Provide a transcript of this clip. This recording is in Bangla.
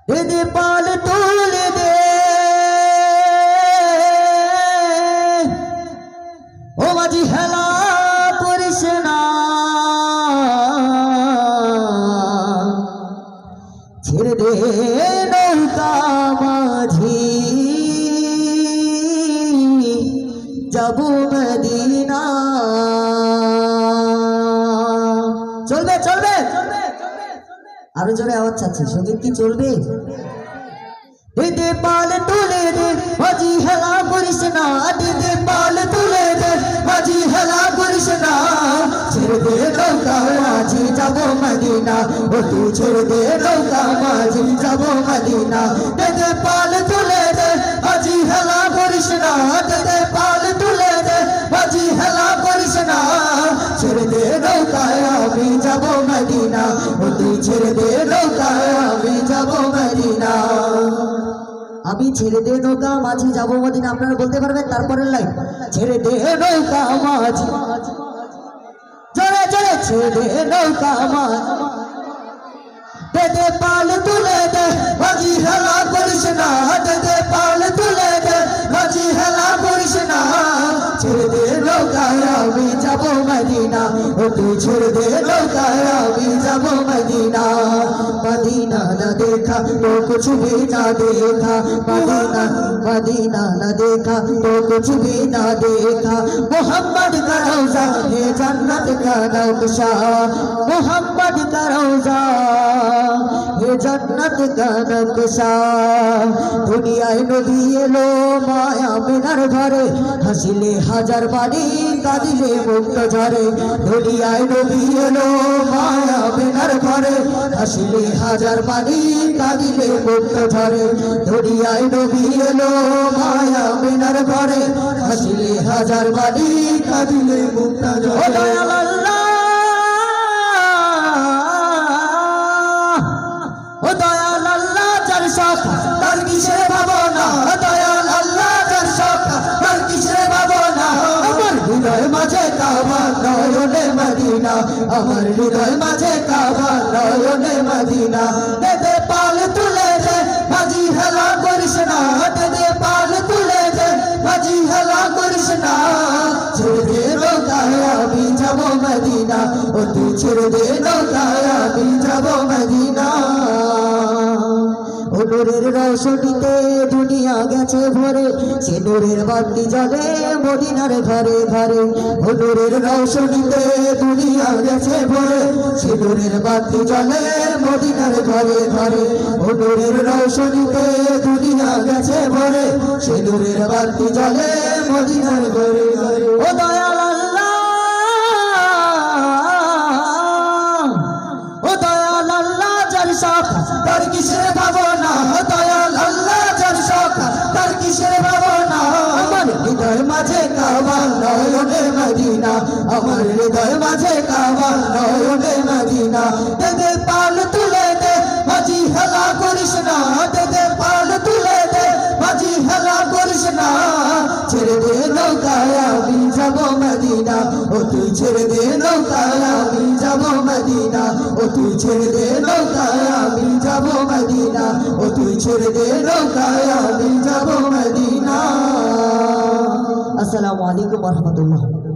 दे पाल तोल दे ओ माझी हेला करिस ना ছেড়ে দে নৌকা মাঝি যাব মদিনা চলবে চলবে আরো জোরে আওয়াজ চাচ্ছি সঙ্গীত কি চলবে দে পাল তুলে দে মাঝি হেলা করিস না দে পাল তুলে দে মাঝি হেলা করিস না ছেড়ে দে নৌকা মাঝি যাব মদিনা ও তুই ছেড়ে দে নৌকা মাঝি যাব মদিনা দে পাল তুলে দে মাঝি হেলা করিস না দে পাল তুলে দে মাঝি হেলা করিস না ছেড়ে দে নৌকা আমি যাব মদিনা ও তুই ছেড়ে দে নৌকা আমি যাব মদিনা আমি ছেড়ে দে নৌকা মাঝি যাব মদিনা আপনারা বলতে পারবেন তারপরের লাইন ছেড়ে দে নৌকা মাঝি জোরে জোরে ছেড়ে দে নৌকা মাঝি দে পাল তুলে দে মাঝি হেলা করিস না দে পাল তুলে দে মাঝি হেলা করিস না ছেড়ে দে নৌকা আমি যাব মদিনা ও তুই ছেড়ে দে নৌকা আমি যাব মদিনা मदीना न देखा तो कुछ भी ना देखा मदीना मदीना न देखा तो कुछ भी ना देखा मोहम्मद का रोजा है जन्नत का नक्शा मोहम्मद का रोजा है जन्नत का नक्शा दुनियाय नबी एलो माया मिनार घरे हसिले हजार बाड़ी कादिले मुक्त झरे दुनियाय नबी एलो माया मिनार घरे हसिले হাজার পানি কাঁদিলে মুক্ত ঝরে দুনিয়ায় নবী এলো মায়া মিনার ঘরে হাসিলে হাজার পানি কাঁদিলে মুক্ত ঝরে ও দয়াল আল্লাহ ও দয়াল আল্লাহ যার শখ তার কিসের ভাবনা ও দয়াল আল্লাহ যার শখ তার কিসের ভাবনা আমার হৃদয় মাঝে কাবা নয়নে মদিনা আমার হৃদয় মাঝে কাবা নয়নে মদিনা দে পাল তুলে দে মাঝি হেলা করিস না দে পাল তুলে দে মাঝি হেলা করিস না ছেড়ে দে নৌকা আমি যাব মদিনা ও তুই ছেড়ে দে নৌকা আমি যাব মদিনা ও নূরের রওশনীতে দুনিয়া গেছে ভরে সে নূরের বাতি জ্বলে মদিনার ঘরে ঘরে ও নূরের রওশনীতে দুনিয়া গেছে ভরে সে নূরের বাতি জ্বলে মদিনার ঘরে ঘরে ও নূরের রওশনীতে দুনিয়া গেছে ভরে সে নূরের বাতি জ্বলে মদিনার ঘরে ঘরে ও দয়াল আল্লাহ ও দয়াল আল্লাহ যার শখ তার কিসের ভাবনা ও দয়াল আল্লাহ যার শখ তার কিসের ভাবনা আমার হৃদয় মাঝে কাবা নয়নে মদিনা আমার হৃদয় মাঝে কাবা নয়নে মদিনা দে পাল তুলে দে মাঝি হেলা করিস না দে পাল তুলে দে মাঝি হেলা করিস না ছেড়ে দে নৌকা আমি যাব মদিনা ও তুই ছেড়ে দে নৌকা আমি যাব মদিনা ও তুই ছেড়ে দে নৌকা আমি যাব মদিনা ও তুই ছেড়ে দে নৌকা আমি যাব মদিনা আসসালামু আলাইকুম ওয়া রাহমাতুল্লাহ।